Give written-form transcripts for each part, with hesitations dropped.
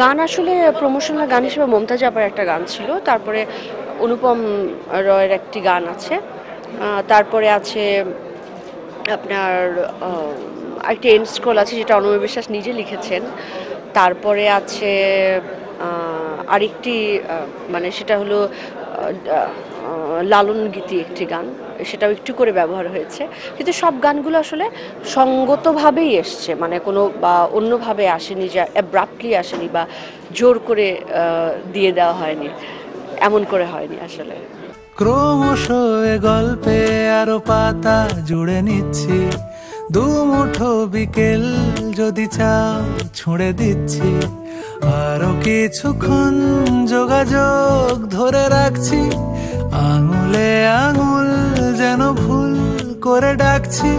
গান আসলে প্রমোশনাল গান হিসেবে মমতাজ আপার একটা গান ছিল, তারপরে অনুপম রয়ের একটি গান আছে, তারপরে আছে আপনার একটা এন্ড স্ক্রোল আছে যেটা অনময় বিশ্বাস নিজে লিখেছেন, তারপরে আছে আরেকটি মানে সেটা হলো লালন গীতি একটি গান, সেটাও একটু করে ব্যবহার হয়েছে, কিন্তু সব গানগুলো আসলে সঙ্গতভাবেই এসছে, মানে কোনো বা অন্যভাবে আসেনি, যে অ্যাব্রাপ্টলি আসেনি বা জোর করে দিয়ে দেওয়া হয়নি, এমন করে হয়নি আসলে। ক্রমশ এ গল্পে আরো পাতা জুড়ে নিচ্ছি, দুমুঠো বিকেল যদি চাও ছুঁড়ে দিচ্ছি, আরো কিছুক্ষণ যোগাযোগ ধরে রাখছি, আঙুলে আঙুল যেন ভুল করে ডাকছি,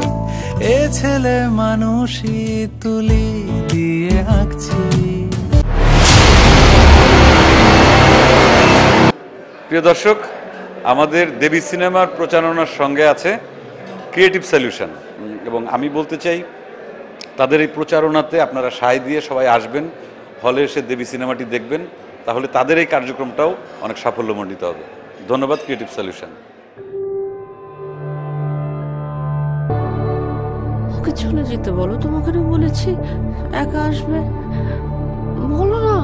এ ছেলে মানুষই তুলি দিয়ে আঁকছি। প্রিয় দর্শক, আমাদের দেবী সিনেমার প্রচারণার সঙ্গে আছে ক্রিয়েটিভ সলিউশন, এবং আমি বলতে চাই তাদের এই প্রচারণাতে আপনারা সায় দিয়ে সবাই আসবেন, হলে এসে দেবী সিনেমাটি দেখবেন, তাহলে তাদের এই কার্যক্রমটাও অনেক সাফল্যমণ্ডিত হবে। ধন্যবাদ ক্রিয়েটিভ সলিউশন। ওকে চলে যেতে বলো, তোমাকে বলেছি একা আসবে, বলো না।